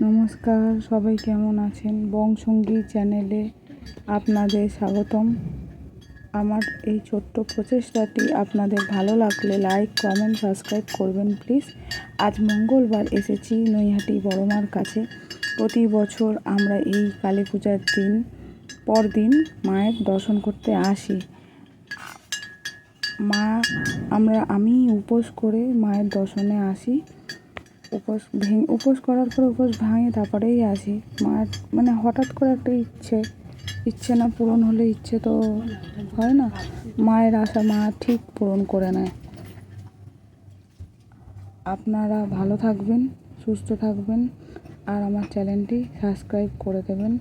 নমস্কার, সবাই কেমন আছেন? বংসঙ্গী চ্যানেলে আপনাদের স্বাগতম। আমার এই ছোট্ট প্রচেষ্টাটি আপনাদের ভালো লাগলে লাইক, কমেন্ট, সাবস্ক্রাইব করবেন প্লিজ। আজ মঙ্গলবার এসেছি নৈহাটি বড়মার কাছে। প্রতি বছর আমরা এই কালী পূজার পরদিন মায়ের দর্শন করতে আসি। আমি উপোস করে মায়ের দর্শনে আসি। উপোস করার পর উপোস ভাঙে তারপরেই আসি। মায়ের হঠাৎ করে একটা ইচ্ছে না পূরণ হলে ইচ্ছে তো হয় না, মায়ের আশা মা ঠিক পূরণ করে নেয়। আপনারা ভালো থাকবেন, সুস্থ থাকবেন, আর আমার চ্যানেলটি সাবস্ক্রাইব করে দেবেন।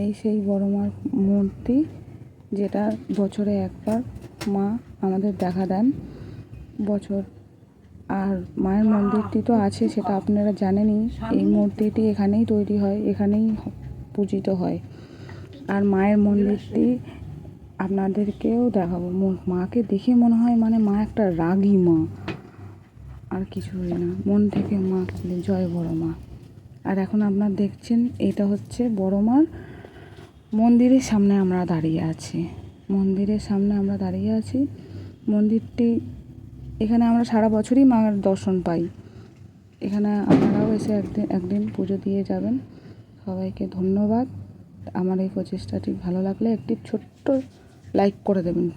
এই সেই বড় মার মূর্তি, যেটা বছরে একবার মা আমাদের দেখা দেন আর মায়ের মন্দিরটি তো আছে, সেটা আপনারা জানেনই। এই মূর্তিটি এখানেই তৈরি হয়, এখানেই পূজিত হয়। আর মায়ের মন্দিরটি আপনাদেরকেও দেখাবো। মাকে দেখে মনে হয় মা একটা রাগী মা, আর কিছুই না। মন থেকে মা জয় বড় মা। আর এখন আপনারা দেখছেন, এটা হচ্ছে বড় মার মন্দিরের সামনে আমরা দাঁড়িয়ে আছি। মন্দিরটি এখানে আমরা সারা বছরই মার দর্শন পাই। এখানে আপনারাও এসে একদিন পুজো দিয়ে যাবেন। সবাইকে ধন্যবাদ। আমার এই প্রচেষ্টাটি ভালো লাগলে একটি ছোট্ট লাইক করে দেবেন।